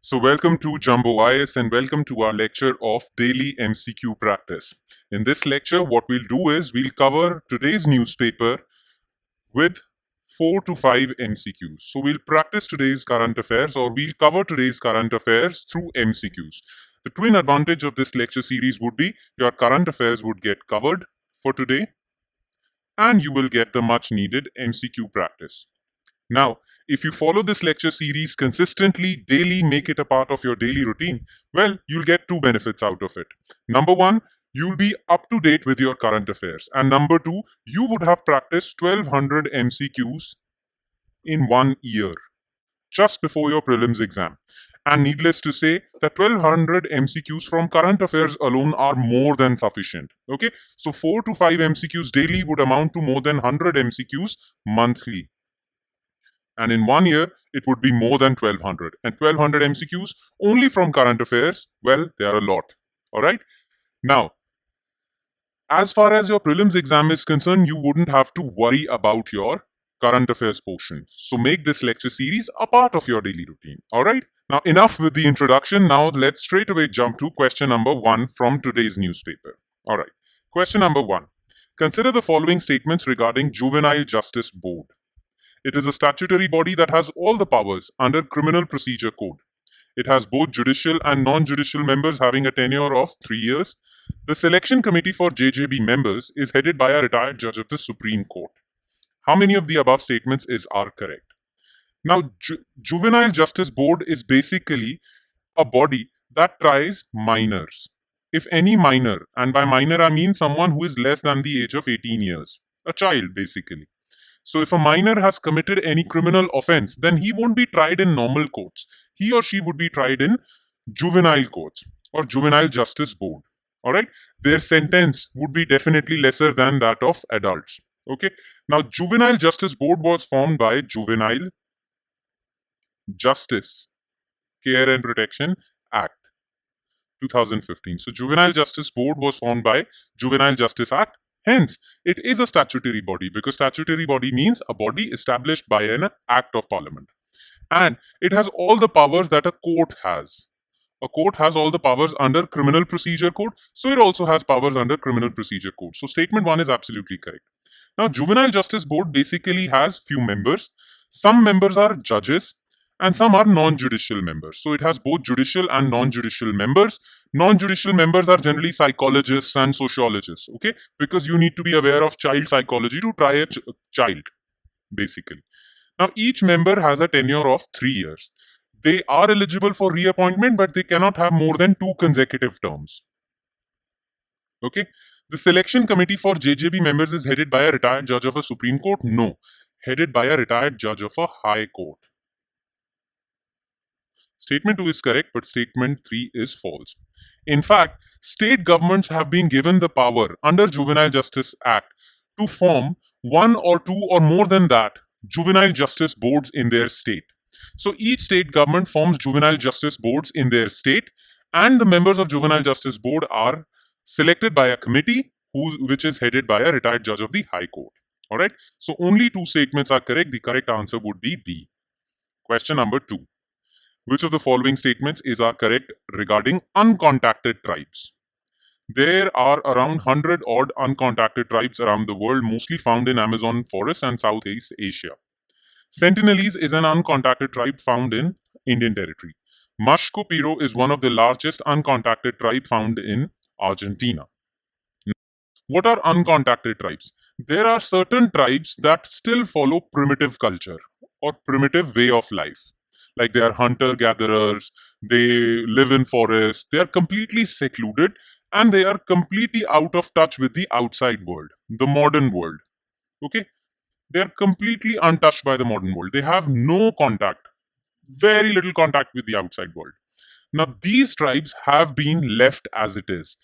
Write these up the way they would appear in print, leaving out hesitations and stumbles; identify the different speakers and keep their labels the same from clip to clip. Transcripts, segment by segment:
Speaker 1: So welcome to Jumbo IS and welcome to our lecture of daily MCQ practice. In this lecture, what we'll do is we'll cover today's newspaper with 4 to 5 MCQs. So we'll practice today's current affairs or we'll cover today's current affairs through MCQs. The twin advantage of this lecture series would be your current affairs would get covered for today and you will get the much needed MCQ practice. Now, if you follow this lecture series consistently, daily, make it a part of your daily routine, well, you'll get two benefits out of it. Number one, you'll be up to date with your current affairs. And number two, you would have practiced 1200 MCQs in 1 year, just before your prelims exam. And needless to say, the 1200 MCQs from current affairs alone are more than sufficient. Okay, so 4 to 5 MCQs daily would amount to more than 100 MCQs monthly. And in 1 year, it would be more than 1200. And 1200 MCQs only from current affairs, well, they are a lot. All right? Now, as far as your prelims exam is concerned, you wouldn't have to worry about your current affairs portion. So make this lecture series a part of your daily routine. All right? Now, enough with the introduction. Now, let's straight away jump to question number 1 from today's newspaper. All right. Question number 1. Consider the following statements regarding Juvenile Justice Board. It is a statutory body that has all the powers under Criminal Procedure Code. It has both judicial and non-judicial members having a tenure of 3 years. The selection committee for JJB members is headed by a retired judge of the Supreme Court. How many of the above statements are correct? Now, Juvenile Justice Board is basically a body that tries minors. If any minor, and by minor I mean someone who is less than the age of 18 years, a child basically. So if a minor has committed any criminal offense, then he won't be tried in normal courts. He or she would be tried in juvenile courts or Juvenile Justice Board. All right? Their sentence would be definitely lesser than that of adults. Okay? Now, Juvenile Justice Board was formed by Juvenile Justice Care and Protection Act 2015. So, Juvenile Justice Board was formed by Juvenile Justice Act. Hence, it is a statutory body because statutory body means a body established by an act of parliament. And it has all the powers that a court has. A court has all the powers under Criminal Procedure Code, so it also has powers under Criminal Procedure Code. So statement 1 is absolutely correct. Now, Juvenile Justice Board basically has few members. Some members are judges and some are non-judicial members. So it has both judicial and non-judicial members. Non-judicial members are generally psychologists and sociologists, okay? Because you need to be aware of child psychology to try a child, basically. Now, each member has a tenure of 3 years. They are eligible for reappointment, but they cannot have more than 2 consecutive terms. Okay? The selection committee for JJB members is headed by a retired judge of a Supreme Court? No. Headed by a retired judge of a High Court. Statement 2 is correct, but statement 3 is false. In fact, state governments have been given the power under Juvenile Justice Act to form 1 or 2 or more than that juvenile justice boards in their state. So each state government forms juvenile justice boards in their state, and the members of Juvenile Justice Board are selected by a committee which is headed by a retired judge of the High Court. All right. So only 2 statements are correct. The correct answer would be B. Question number 2. Which of the following statements are correct regarding uncontacted tribes? There are around 100 odd uncontacted tribes around the world, mostly found in Amazon forest and Southeast Asia. Sentinelese is an uncontacted tribe found in Indian territory. Mashco-Piro is one of the largest uncontacted tribes found in Argentina. What are uncontacted tribes? There are certain tribes that still follow primitive culture or primitive way of life. Like they are hunter-gatherers, they live in forests, they are completely secluded and they are completely out of touch with the outside world, the modern world. Okay? They are completely untouched by the modern world. They have no contact, very little contact with the outside world. Now, these tribes have been left as it is.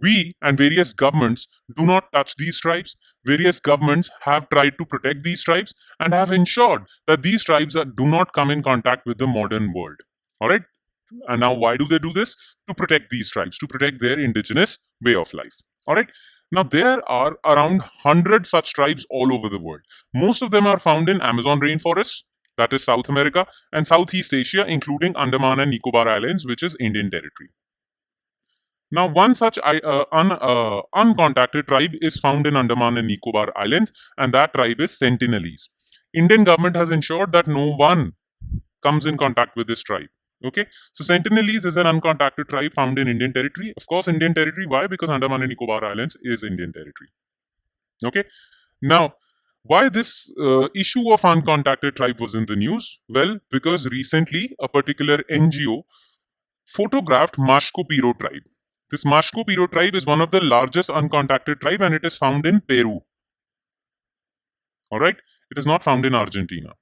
Speaker 1: We and various governments do not touch these tribes. Various governments have tried to protect these tribes and have ensured that these tribes do not come in contact with the modern world. All right? And now why do they do this? To protect these tribes, to protect their indigenous way of life. All right? Now, there are around 100 such tribes all over the world. Most of them are found in Amazon rainforests, that is South America, and Southeast Asia, including Andaman and Nicobar Islands, which is Indian territory. Now, one such uncontacted tribe is found in Andaman and Nicobar Islands, and that tribe is Sentinelese. Indian government has ensured that no one comes in contact with this tribe. Okay, so Sentinelese is an uncontacted tribe found in Indian territory. Of course, Indian territory. Why? Because Andaman and Nicobar Islands is Indian territory. Okay, now why this issue of uncontacted tribe was in the news? Well, because recently a particular NGO photographed Mashco-Piro tribe. This Mashco-Piro tribe is one of the largest uncontacted tribe, and it is found in Peru. All right, it is not found in Argentina.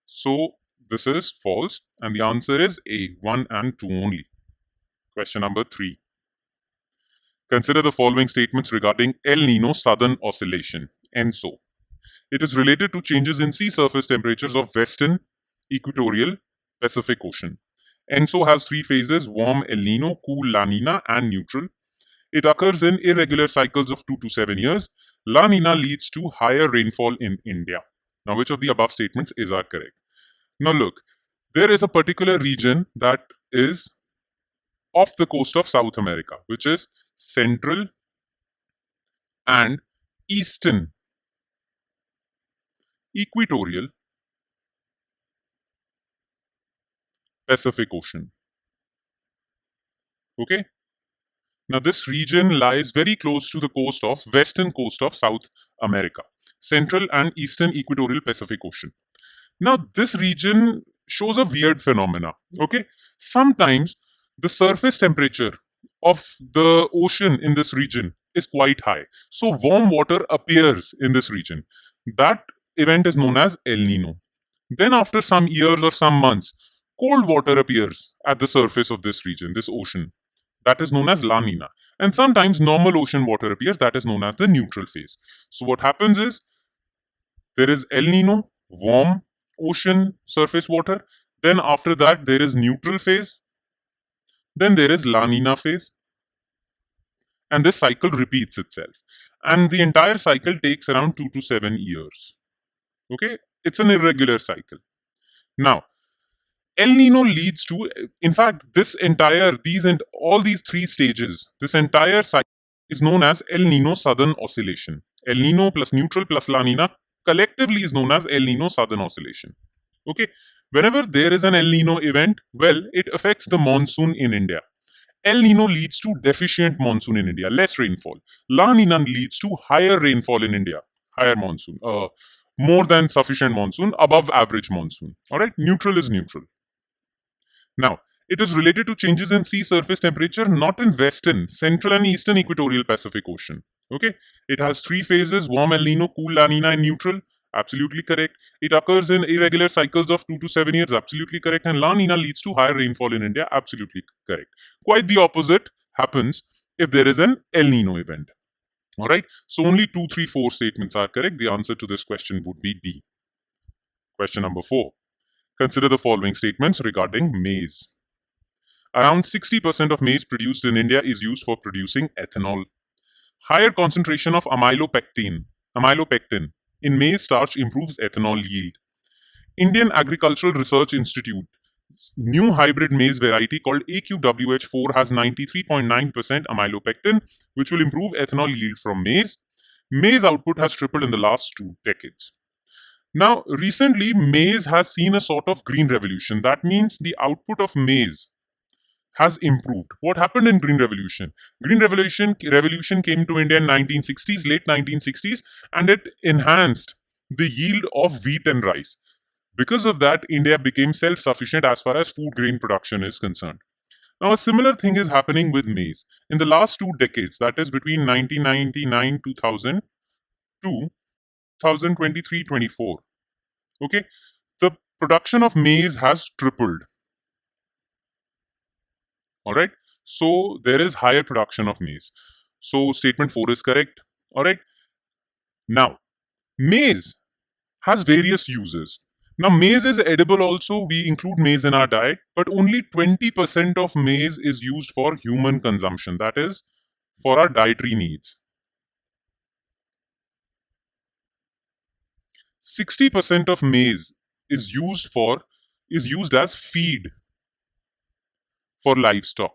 Speaker 1: So this is false, and the answer is A, 1 and 2 only. Question number 3. Consider the following statements regarding El Nino Southern Oscillation, ENSO. It is related to changes in sea surface temperatures of Western, Equatorial, Pacific Ocean. ENSO has 3 phases: warm El Nino, cool La Nina, and neutral. It occurs in irregular cycles of 2 to 7 years. La Nina leads to higher rainfall in India. Now, which of the above statements is correct? Now look, there is a particular region that is off the coast of South America, which is Central and Eastern Equatorial Pacific Ocean. Okay? Now this region lies very close to the western coast of South America, Central and Eastern Equatorial Pacific Ocean. Now this region shows a weird phenomena. Okay? Sometimes the surface temperature of the ocean in this region is quite high. So warm water appears in this region. That event is known as El Nino. Then after some years or some months, cold water appears at the surface of this region, this ocean. That is known as La Nina. And sometimes normal ocean water appears. That is known as the neutral phase. So what happens is, there is El Nino, warm ocean surface water. Then after that, there is neutral phase. Then there is La Nina phase. And this cycle repeats itself. And the entire cycle takes around 2 to 7 years. Okay? It's an irregular cycle. Now, El Nino leads to, in fact, all these 3 stages, this entire cycle is known as El Nino Southern Oscillation. El Nino plus neutral plus La Nina collectively is known as El Nino Southern Oscillation. Okay, whenever there is an El Nino event, well, it affects the monsoon in India. El Nino leads to deficient monsoon in India, less rainfall. La Nina leads to higher rainfall in India, higher monsoon, more than sufficient monsoon, above average monsoon. All right, neutral is neutral. Now, it is related to changes in sea surface temperature, not in Western, Central and Eastern Equatorial Pacific Ocean. Okay, it has 3 phases: warm El Nino, cool La Nina, and neutral. Absolutely correct. It occurs in irregular cycles of 2 to 7 years. Absolutely correct. And La Nina leads to higher rainfall in India. Absolutely correct. Quite the opposite happens if there is an El Nino event. All right. So only 2, 3, 4 statements are correct. The answer to this question would be D. Question number 4. Consider the following statements regarding maize. Around 60% of maize produced in India is used for producing ethanol. Higher concentration of amylopectin in maize starch improves ethanol yield. Indian Agricultural Research Institute new hybrid maize variety called AQWH4 has 93.9% amylopectin, which will improve ethanol yield from maize. Maize output has tripled in the last 2 decades. Now, recently, maize has seen a sort of green revolution. That means the output of maize has improved. What happened in Green Revolution? Green Revolution came to India in 1960s, late 1960s, and it enhanced the yield of wheat and rice. Because of that, India became self-sufficient as far as food grain production is concerned. Now, a similar thing is happening with maize. In the last 2 decades, that is between 1999 2000 to 2023-24, okay, the production of maize has tripled. All right, so there is higher production of maize. So statement 4 is correct. All right, now maize has various uses. Now maize is edible also. We include maize in our diet, but only 20% of maize is used for human consumption, that is for our dietary needs. 60% of maize is used as feed for livestock.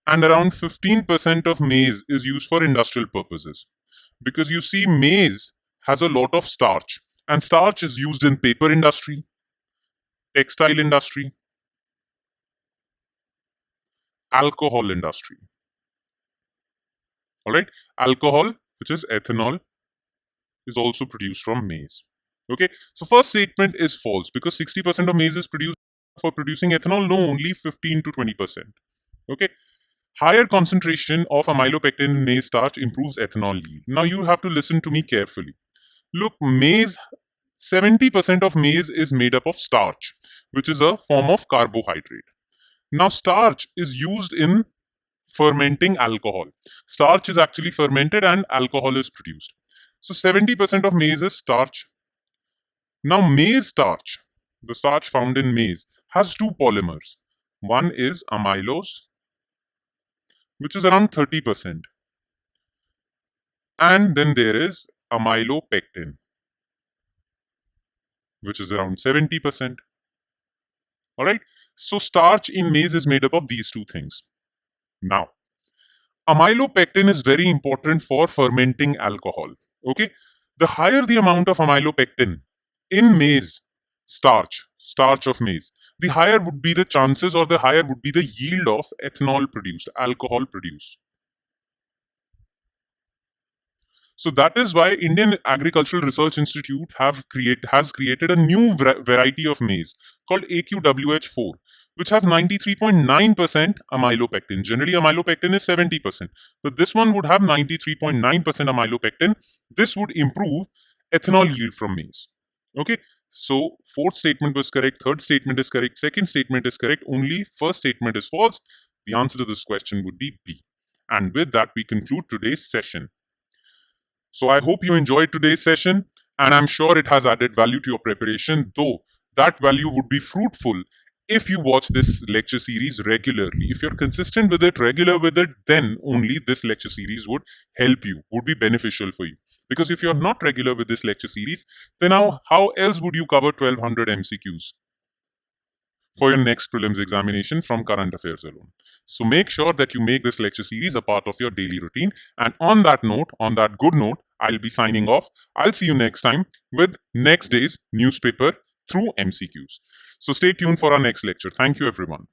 Speaker 1: And around 15% of maize is used for industrial purposes. Because you see, maize has a lot of starch, and starch is used in paper industry, textile industry, alcohol industry. All right, alcohol, which is ethanol, is also produced from maize. Okay, so first statement is false because 60% of maize is produced for producing ethanol. No, only 15 to 20%. Okay, higher concentration of amylopectin in maize starch improves ethanol yield. Now you have to listen to me carefully. Look, maize, 70% of maize is made up of starch, which is a form of carbohydrate. Now, starch is used in fermenting alcohol. Starch is actually fermented and alcohol is produced. So 70% of maize is starch. Now, maize starch, the starch found in maize, has two polymers. One is amylose, which is around 30%. And then there is amylopectin, which is around 70%. All right. So starch in maize is made up of these two things. Now, amylopectin is very important for fermenting alcohol. Okay. The higher the amount of amylopectin in maize starch of maize, the higher would be the chances or the higher would be the yield of ethanol produced, alcohol produced. So that is why Indian Agricultural Research Institute has created a new variety of maize called AQWH4, which has 93.9% amylopectin. Generally, amylopectin is 70%, but this one would have 93.9% amylopectin. This would improve ethanol yield from maize. Okay, so fourth statement was correct, third statement is correct, second statement is correct, only first statement is false. The answer to this question would be B. And with that, we conclude today's session. So I hope you enjoyed today's session, and I'm sure it has added value to your preparation, though that value would be fruitful if you watch this lecture series regularly. If you're consistent with it, regular with it, then only this lecture series would help you, would be beneficial for you. Because if you're not regular with this lecture series, then how else would you cover 1200 MCQs for your next prelims examination from current affairs alone? So make sure that you make this lecture series a part of your daily routine. And on that note, on that good note, I'll be signing off. I'll see you next time with next day's newspaper through MCQs. So stay tuned for our next lecture. Thank you, everyone.